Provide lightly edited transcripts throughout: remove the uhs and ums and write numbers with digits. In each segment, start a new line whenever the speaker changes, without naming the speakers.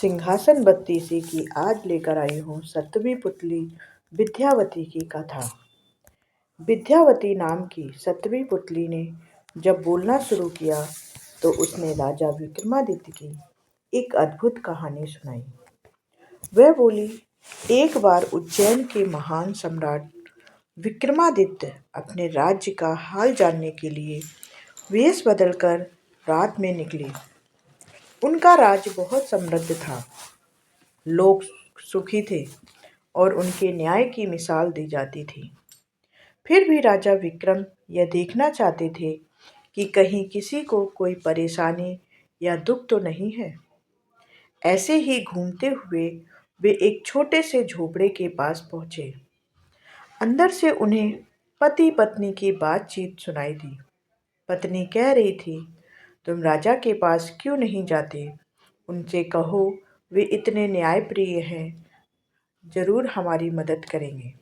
सिंहासन बत्ती सी की आज लेकर आई हूँ सतवीं पुतली विद्यावती की कथा। विद्यावती नाम की सतवीं पुतली ने जब बोलना शुरू किया तो उसने राजा विक्रमादित्य की एक अद्भुत कहानी सुनाई। वह बोली, एक बार उज्जैन के महान सम्राट विक्रमादित्य अपने राज्य का हाल जानने के लिए वेश बदलकर रात में निकले। उनका राज्य बहुत समृद्ध था, लोग सुखी थे और उनके न्याय की मिसाल दी जाती थी। फिर भी राजा विक्रम यह देखना चाहते थे कि कहीं किसी को कोई परेशानी या दुख तो नहीं है। ऐसे ही घूमते हुए वे एक छोटे से झोपड़े के पास पहुंचे। अंदर से उन्हें पति पत्नी की बातचीत सुनाई दी। पत्नी कह रही थी, तुम राजा के पास क्यों नहीं जाते? उनसे कहो वे इतने न्यायप्रिय हैं, जरूर हमारी मदद करेंगे।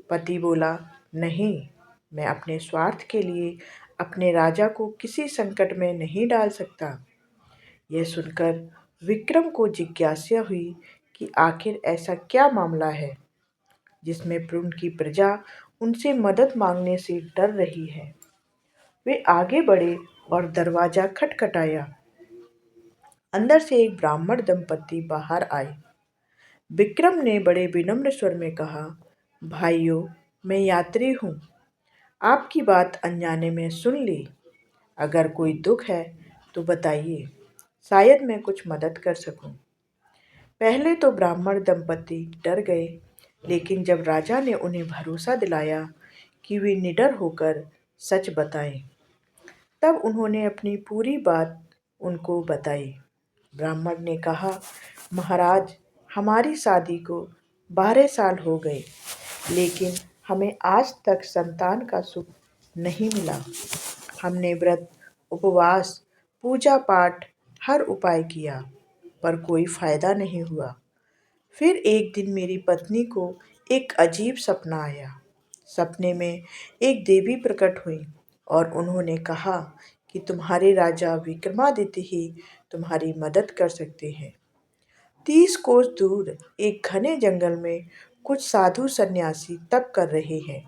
पति बोला, नहीं, मैं अपने स्वार्थ के लिए अपने राजा को किसी संकट में नहीं डाल सकता। यह सुनकर विक्रम को जिज्ञासा हुई कि आखिर ऐसा क्या मामला है जिसमें उनकी प्रजा उनसे मदद मांगने से डर रही है। वे आगे बढ़े और दरवाजा खटखटाया। अंदर से एक ब्राह्मण दंपत्ति बाहर आए। विक्रम ने बड़े विनम्र स्वर में कहा, भाइयों, मैं यात्री हूँ, आपकी बात अनजाने में सुन ली। अगर कोई दुख है तो बताइए, शायद मैं कुछ मदद कर सकूं। पहले तो ब्राह्मण दंपत्ति डर गए, लेकिन जब राजा ने उन्हें भरोसा दिलाया कि वे निडर होकर सच बताएं, तब उन्होंने अपनी पूरी बात उनको बताई। ब्राह्मण ने कहा, महाराज, हमारी शादी को 12 साल हो गए, लेकिन हमें आज तक संतान का सुख नहीं मिला। हमने व्रत, उपवास, पूजा पाठ, हर उपाय किया, पर कोई फायदा नहीं हुआ। फिर एक दिन मेरी पत्नी को एक अजीब सपना आया। सपने में एक देवी प्रकट हुई और उन्होंने कहा कि तुम्हारे राजा विक्रमादित्य ही तुम्हारी मदद कर सकते हैं। 30 कोस दूर एक घने जंगल में कुछ साधु सन्यासी तप कर रहे हैं।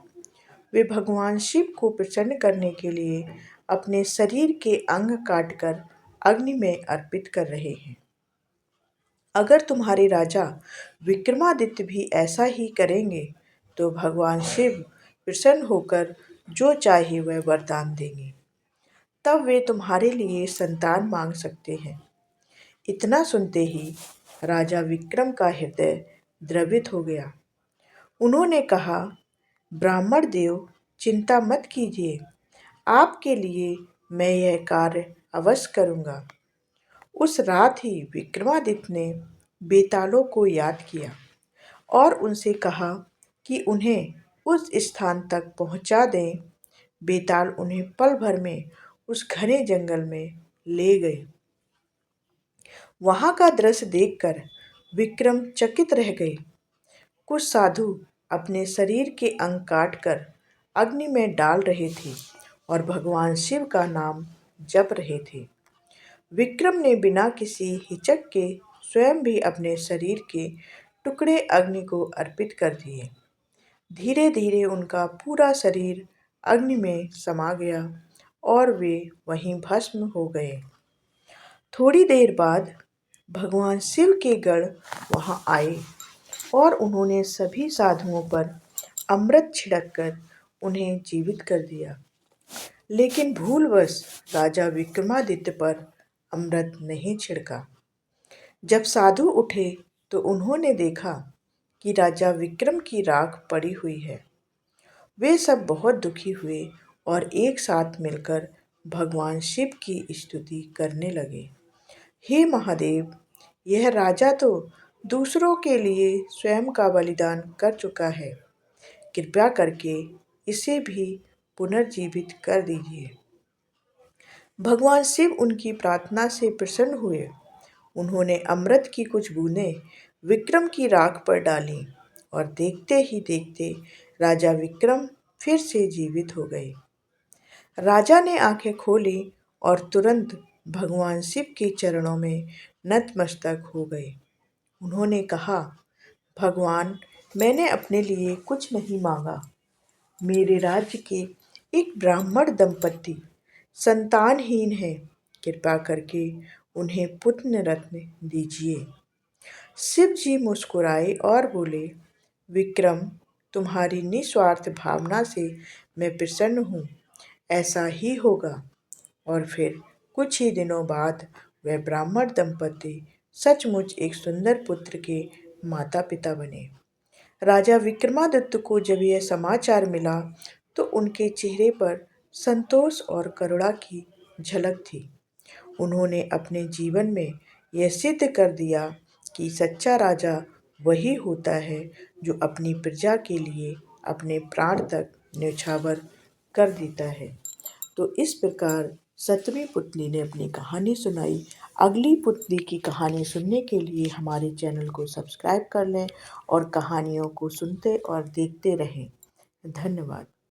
वे भगवान शिव को प्रसन्न करने के लिए अपने शरीर के अंग काटकर अग्नि में अर्पित कर रहे हैं। अगर तुम्हारे राजा विक्रमादित्य भी ऐसा ही करेंगे तो भगवान शिव प्रसन्न होकर जो चाहे वह वरदान देंगे। तब वे तुम्हारे लिए संतान मांग सकते हैं। इतना सुनते ही राजा विक्रम का हृदय द्रवित हो गया। उन्होंने कहा, ब्राह्मण देव, चिंता मत कीजिए, आपके लिए मैं यह कार्य अवश्य करूँगा। उस रात ही विक्रमादित्य ने बेतालों को याद किया और उनसे कहा कि उन्हें उस स्थान तक पहुंचा दें। बेताल उन्हें पल भर में उस घने जंगल में ले गए। वहां का दृश्य देखकर विक्रम चकित रह गए। कुछ साधु अपने शरीर के अंग काटकर अग्नि में डाल रहे थे और भगवान शिव का नाम जप रहे थे। विक्रम ने बिना किसी हिचक के स्वयं भी अपने शरीर के टुकड़े अग्नि को अर्पित कर दिए। धीरे धीरे उनका पूरा शरीर अग्नि में समा गया और वे वहीं भस्म हो गए। थोड़ी देर बाद भगवान शिव के गण वहां आए और उन्होंने सभी साधुओं पर अमृत छिड़ककर उन्हें जीवित कर दिया। लेकिन भूलवश राजा विक्रमादित्य पर अमृत नहीं छिड़का। जब साधु उठे तो उन्होंने देखा कि राजा विक्रम की राख पड़ी हुई है। वे सब बहुत दुखी हुए और एक साथ मिलकर भगवान शिव की स्तुति करने लगे। हे महादेव, यह राजा तो दूसरों के लिए स्वयं का बलिदान कर चुका है, कृपया करके इसे भी पुनर्जीवित कर दीजिए। भगवान शिव उनकी प्रार्थना से प्रसन्न हुए। उन्होंने अमृत की कुछ बूंदें विक्रम की राख पर डाली और देखते ही देखते राजा विक्रम फिर से जीवित हो गए। राजा ने आंखें खोली और तुरंत भगवान शिव के चरणों में नतमस्तक हो गए। उन्होंने कहा, भगवान, मैंने अपने लिए कुछ नहीं मांगा। मेरे राज्य के एक ब्राह्मण दंपति संतानहीन है। कृपा करके उन्हें पुत्र रत्न दीजिए। शिव जी मुस्कुराए और बोले, विक्रम, तुम्हारी निस्वार्थ भावना से मैं प्रसन्न हूँ। ऐसा ही होगा। और फिर कुछ ही दिनों बाद वह ब्राह्मण दंपति सचमुच एक सुंदर पुत्र के माता पिता बने। राजा विक्रमादित्य को जब यह समाचार मिला तो उनके चेहरे पर संतोष और करुणा की झलक थी। उन्होंने अपने जीवन में यह सिद्ध कर दिया कि सच्चा राजा वही होता है जो अपनी प्रजा के लिए अपने प्राण तक न्यौछावर कर देता है। तो इस प्रकार सतवीं पुतली ने अपनी कहानी सुनाई। अगली पुतली की कहानी सुनने के लिए हमारे चैनल को सब्सक्राइब कर लें और कहानियों को सुनते और देखते रहें। धन्यवाद।